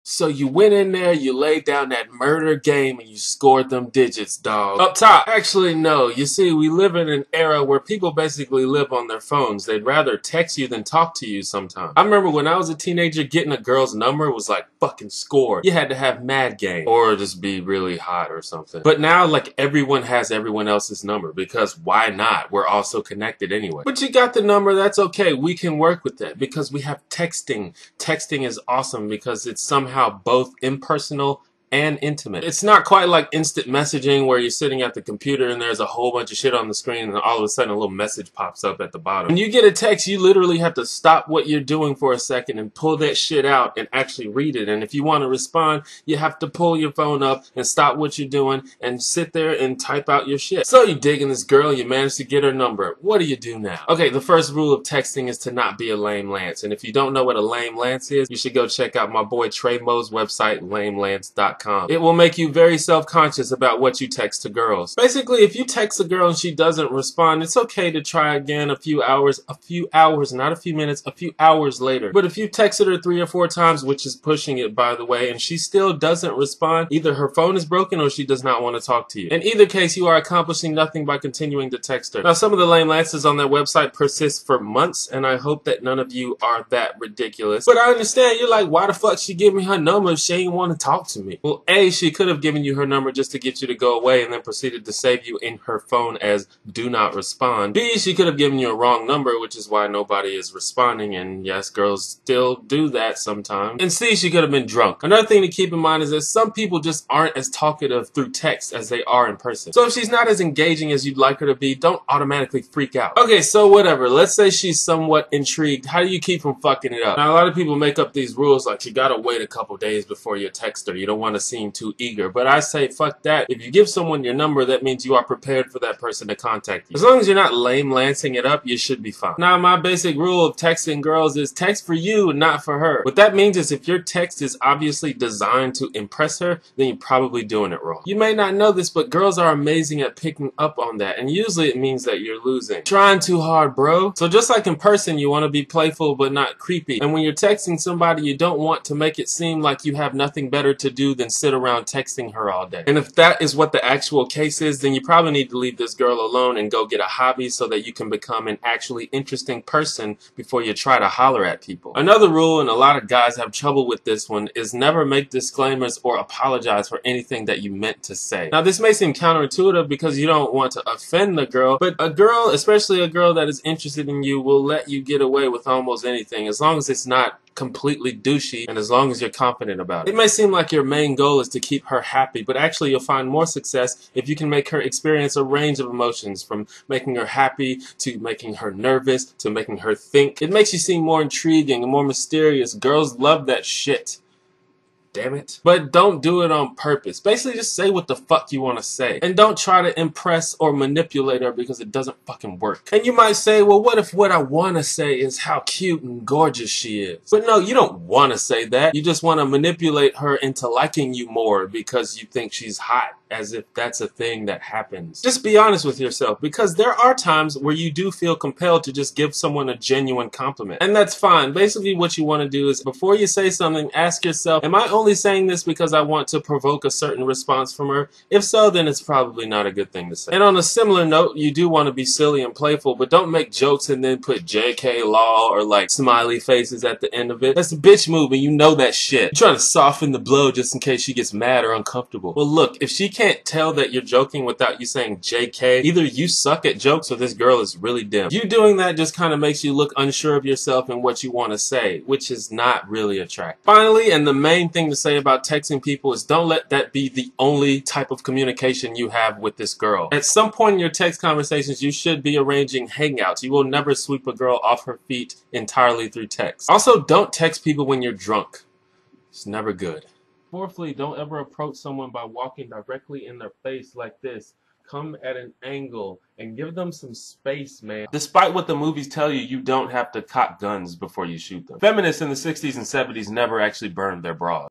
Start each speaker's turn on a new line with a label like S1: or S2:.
S1: So you went in there, you laid down that murder game, and you scored them digits, dog. Up top. Actually, no. You see, we live in an era where people basically live on their phones. They'd rather text you than talk to you sometimes. I remember when I was a teenager, getting a girl's number was like fucking score. You had to have mad game or just be really hot or something. But now, like, everyone has everyone else's number because why not? We're also connected anyway. But you got the number, that's okay. We can work with that because we have texting. Texting is awesome because it's somehow both impersonal and intimate. It's not quite like instant messaging where you're sitting at the computer and there's a whole bunch of shit on the screen and all of a sudden a little message pops up at the bottom. When you get a text, you literally have to stop what you're doing for a second and pull that shit out and actually read it. And if you want to respond, you have to pull your phone up and stop what you're doing and sit there and type out your shit. So you digging this girl, you manage to get her number. What do you do now? Okay, the first rule of texting is to not be a lame Lance. And if you don't know what a lame Lance is, you should go check out my boy Trey Mo's website, lamelance.com. It will make you very self-conscious about what you text to girls. Basically, if you text a girl and she doesn't respond, it's okay to try again a few hours, not a few minutes, a few hours later. But if you texted her 3 or 4 times, which is pushing it by the way, and she still doesn't respond, either her phone is broken or she does not want to talk to you. In either case, you are accomplishing nothing by continuing to text her. Now, some of the lame lances on their website persist for months, and I hope that none of you are that ridiculous. But I understand, you're like, why the fuck she give me her number if she ain't want to talk to me? Well, A, she could have given you her number just to get you to go away and then proceeded to save you in her phone as do not respond. B, she could have given you a wrong number, which is why nobody is responding, and yes, girls still do that sometimes. And C, she could have been drunk. Another thing to keep in mind is that some people just aren't as talkative through text as they are in person. So if she's not as engaging as you'd like her to be, don't automatically freak out. Okay, so whatever. Let's say she's somewhat intrigued. How do you keep from fucking it up? Now, a lot of people make up these rules like you gotta wait a couple days before you text her. You don't want to seem too eager, but I say fuck that. If you give someone your number, that means you are prepared for that person to contact you. As long as you're not lame lancing it up, you should be fine. Now, my basic rule of texting girls is text for you, not for her. What that means is if your text is obviously designed to impress her, then you're probably doing it wrong. You may not know this, but girls are amazing at picking up on that, and usually it means that you're losing. Trying too hard, bro. So just like in person, you want to be playful but not creepy. And when you're texting somebody, you don't want to make it seem like you have nothing better to do than sit around texting her all day. And if that is what the actual case is, then you probably need to leave this girl alone and go get a hobby so that you can become an actually interesting person before you try to holler at people. Another rule, and a lot of guys have trouble with this one, is never make disclaimers or apologize for anything that you meant to say. Now, this may seem counterintuitive because you don't want to offend the girl, but a girl, especially a girl that is interested in you, will let you get away with almost anything as long as it's not completely douchey and as long as you're confident about it. It may seem like your main goal is to keep her happy, but actually you'll find more success if you can make her experience a range of emotions, from making her happy to making her nervous to making her think. It makes you seem more intriguing and more mysterious. Girls love that shit. Damn it. But don't do it on purpose. Basically, just say what the fuck you want to say. And don't try to impress or manipulate her because it doesn't fucking work. And you might say, well, what if what I want to say is how cute and gorgeous she is? But no, you don't want to say that. You just want to manipulate her into liking you more because you think she's hot, as if that's a thing that happens. Just be honest with yourself, because there are times where you do feel compelled to just give someone a genuine compliment. And that's fine. Basically, what you want to do is, before you say something, ask yourself, am I only saying this because I want to provoke a certain response from her? If so, then it's probably not a good thing to say. And on a similar note, you do want to be silly and playful, but don't make jokes and then put JK Law or like smiley faces at the end of it. That's a bitch move, and you know that shit. You're trying to soften the blow just in case she gets mad or uncomfortable. Well, look, if she can't tell that you're joking without you saying JK, either you suck at jokes or this girl is really dim. You doing that just kind of makes you look unsure of yourself and what you want to say, which is not really attractive. Finally, and the main thing to say about texting people is don't let that be the only type of communication you have with this girl. At some point in your text conversations, you should be arranging hangouts. You will never sweep a girl off her feet entirely through text. Also, don't text people when you're drunk. It's never good. Fourthly, don't ever approach someone by walking directly in their face like this. Come at an angle and give them some space, man. Despite what the movies tell you, you don't have to cock guns before you shoot them. Feminists in the 60s and 70s never actually burned their bras.